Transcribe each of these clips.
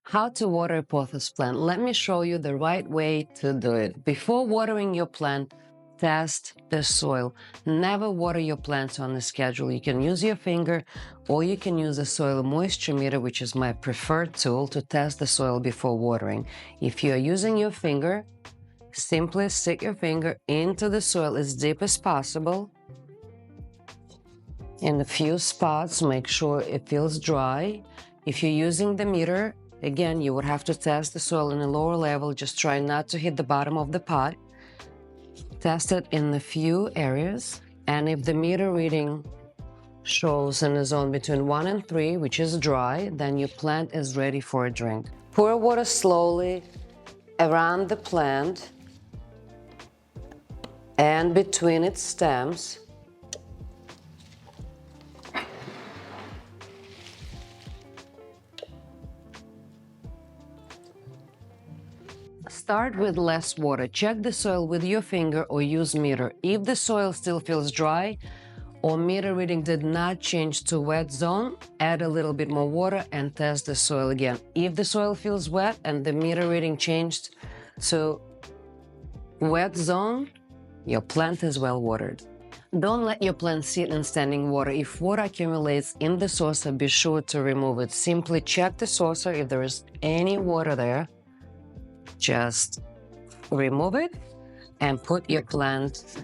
How to water a pothos plant. Let me show you the right way to do it. Before watering your plant, test the soil. Never water your plants on a schedule. You can use your finger or you can use a soil moisture meter, which is my preferred tool, to test the soil before watering. If you are using your finger, simply stick your finger into the soil as deep as possible. In a few spots, make sure it feels dry. If you're using the meter, again, you would have to test the soil in a lower level. Just try not to hit the bottom of the pot. Test it in a few areas. And if the meter reading shows in a zone between 1 and 3, which is dry, then your plant is ready for a drink. Pour water slowly around the plant and between its stems. Start with less water. Check the soil with your finger or use meter. If the soil still feels dry or meter reading did not change to wet zone, add a little bit more water and test the soil again. If the soil feels wet and the meter reading changed to wet zone, your plant is well watered. Don't let your plant sit in standing water. If water accumulates in the saucer, be sure to remove it. Simply check the saucer. If there is any water there, just remove it and put your plant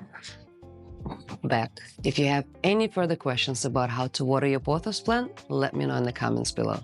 back. If you have any further questions about how to water your pothos plant, let me know in the comments below.